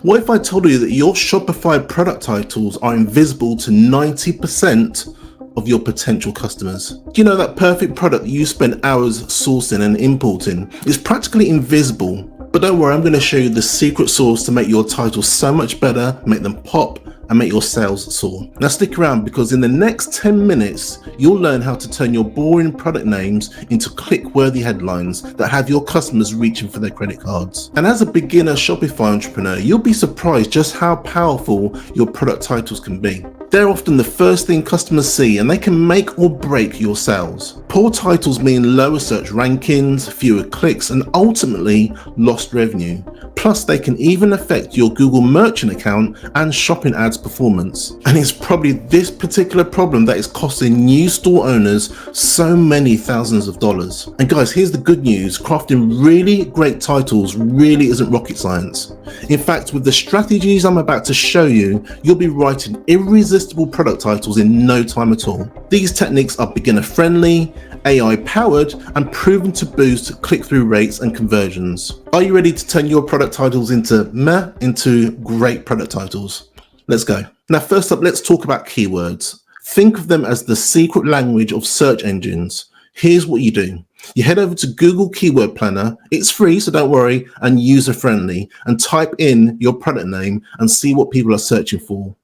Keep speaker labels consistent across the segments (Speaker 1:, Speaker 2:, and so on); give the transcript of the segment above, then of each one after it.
Speaker 1: What if I told you that your Shopify product titles are invisible to 90% of your potential customers? Do you know that perfect product that you spend hours sourcing and importing is practically invisible? But don't worry, I'm going to show you the secret sauce to make your titles so much better, make them pop, and make your sales soar. Now stick around, because in the next 10 minutes, you'll learn how to turn your boring product names into click-worthy headlines that have your customers reaching for their credit cards. And as a beginner Shopify entrepreneur, you'll be surprised just how powerful your product titles can be. They're often the first thing customers see, and they can make or break your sales. Poor titles mean lower search rankings, fewer clicks, and ultimately lost revenue. Plus, they can even affect your Google Merchant account and shopping ads performance. And it's probably this particular problem that is costing new store owners so many thousands of dollars. And guys, here's the good news. Crafting really great titles really isn't rocket science. In fact, with the strategies I'm about to show you, you'll be writing irresistible product titles in no time at all. These techniques are beginner friendly, AI powered, and proven to boost click-through rates and conversions. Are you ready to turn your product titles into great product titles? Let's go. Now, first up, let's talk about keywords. Think of them as the secret language of search engines. Here's what you do. You head over to Google Keyword Planner. It's free, so don't worry, and user-friendly, and type in your product name and see what people are searching for.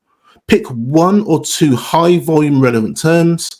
Speaker 1: Pick one or two high volume relevant terms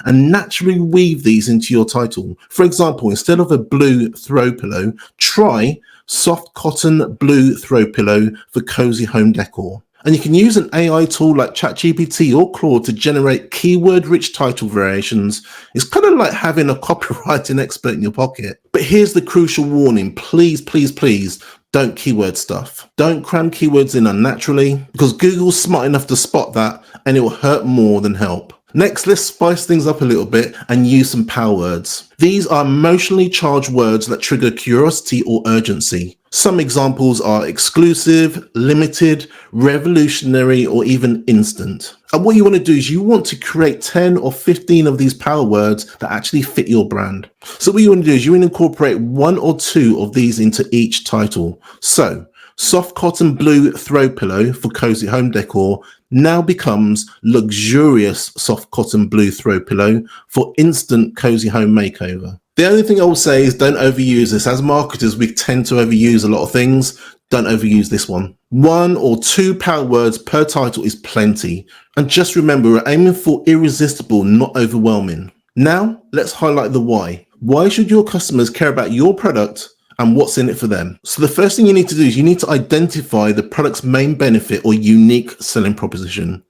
Speaker 1: and naturally weave these into your title. For example, instead of a blue throw pillow, try soft cotton blue throw pillow for cozy home decor. And you can use an AI tool like ChatGPT or Claude to generate keyword-rich title variations. It's kind of like having a copywriting expert in your pocket. But here's the crucial warning. Please, please, please don't keyword stuff. Don't cram keywords in unnaturally, because Google's smart enough to spot that, and it will hurt more than help. Next, let's spice things up a little bit and use some power words. These are emotionally charged words that trigger curiosity or urgency. Some examples are exclusive, limited, revolutionary, or even instant. And what you want to do is you want to create 10 or 15 of these power words that actually fit your brand. So what you want to do is you want to incorporate one or two of these into each title. So soft cotton blue throw pillow for cozy home decor now becomes luxurious soft cotton blue throw pillow for instant cozy home makeover. The only thing I will say is don't overuse this. As marketers, we tend to overuse a lot of things. Don't overuse this one. One or two power words per title is plenty. And just remember, we're aiming for irresistible, not overwhelming. Now, let's highlight the why. Why should your customers care about your product and what's in it for them? So the first thing you need to do is you need to identify the product's main benefit or unique selling proposition.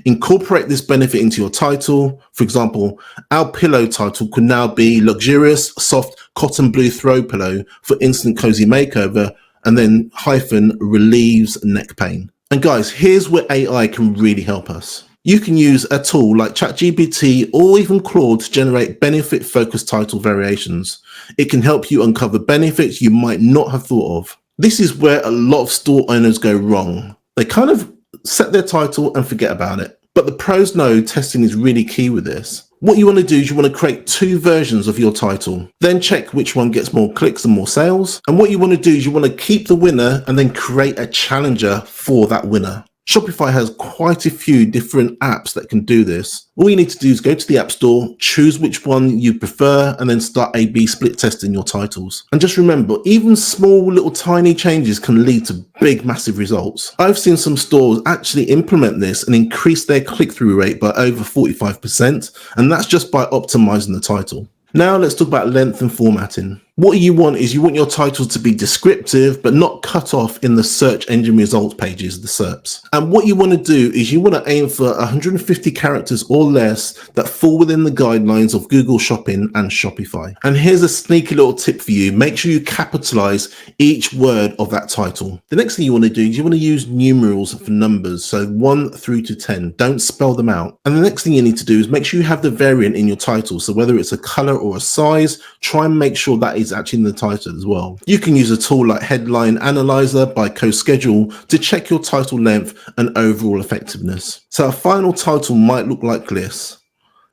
Speaker 1: Incorporate this benefit into your title. For example, our pillow title could now be luxurious soft cotton blue throw pillow for instant cozy makeover, and then hyphen relieves neck pain. And guys, here's where AI can really help us. You can use a tool like ChatGPT or even Claude to generate benefit-focused title variations. It can help you uncover benefits you might not have thought of. This is where a lot of store owners go wrong. They kind of set their title and forget about it. But the pros know testing is really key with this. What you want to do is you want to create two versions of your title, then check which one gets more clicks and more sales. And what you want to do is you want to keep the winner and then create a challenger for that winner. Shopify has quite a few different apps that can do this. All you need to do is go to the App Store, choose which one you prefer, and then start A/B split testing your titles. And just remember, even small little tiny changes can lead to big, massive results. I've seen some stores actually implement this and increase their click-through rate by over 45%, and that's just by optimizing the title. Now let's talk about length and formatting. What you want is you want your titles to be descriptive, but not cut off in the search engine results pages, the SERPs. And what you want to do is you want to aim for 150 characters or less that fall within the guidelines of Google Shopping and Shopify. And here's a sneaky little tip for you. Make sure you capitalize each word of that title. The next thing you want to do is you want to use numerals for numbers. So 1 through to 10. Don't spell them out. And the next thing you need to do is make sure you have the variant in your title. So whether it's a color or a size, try and make sure that is actually in the title as well. You can use a tool like Headline Analyzer by CoSchedule to check your title length and overall effectiveness. So a final title might look like this: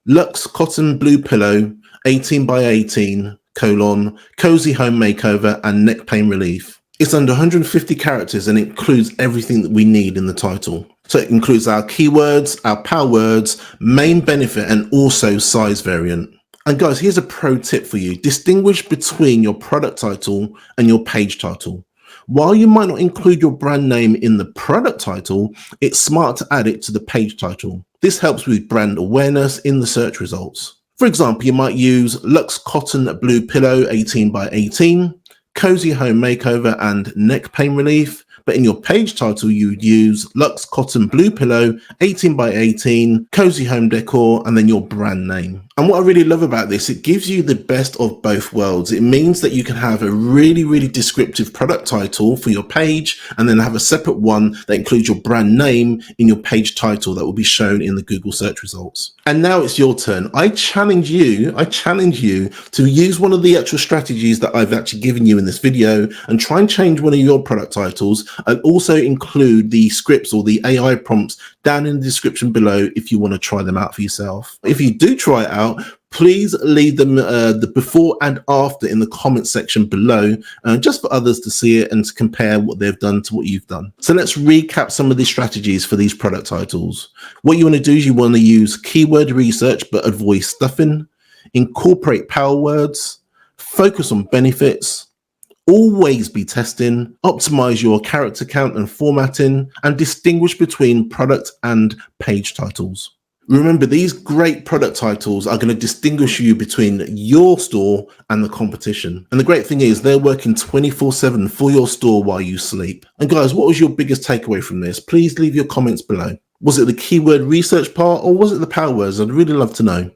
Speaker 1: Luxe Cotton Blue Pillow 18 by 18 : cozy home makeover and neck pain relief. It's under 150 characters and it includes everything that we need in the title. So it includes our keywords, our power words, main benefit, and also size variant. And guys, here's a pro tip for you. Distinguish between your product title and your page title. While you might not include your brand name in the product title, it's smart to add it to the page title. This helps with brand awareness in the search results. For example, you might use Luxe Cotton Blue Pillow 18 by 18, Cozy Home Makeover and Neck Pain Relief. But in your page title, you would use Luxe Cotton Blue Pillow 18 by 18, Cozy Home Decor, and then your brand name. And what I really love about this, it gives you the best of both worlds. It means that you can have a really, really descriptive product title for your page and then have a separate one that includes your brand name in your page title that will be shown in the Google search results. And now it's your turn. I challenge you to use one of the actual strategies that I've actually given you in this video and try and change one of your product titles, and also include the scripts or the AI prompts down in the description below if you want to try them out for yourself. If you do try it out, please leave them the before and after in the comment section below, just for others to see it and to compare what they've done to what you've done. So let's recap some of the strategies for these product titles. What you want to do is you want to use keyword research but avoid stuffing, incorporate power words, focus on benefits, always be testing, optimize your character count and formatting, and distinguish between product and page titles. Remember, these great product titles are going to distinguish you between your store and the competition. And the great thing is they're working 24/7 for your store while you sleep. And guys, what was your biggest takeaway from this? Please leave your comments below. Was it the keyword research part or was it the power words? I'd really love to know.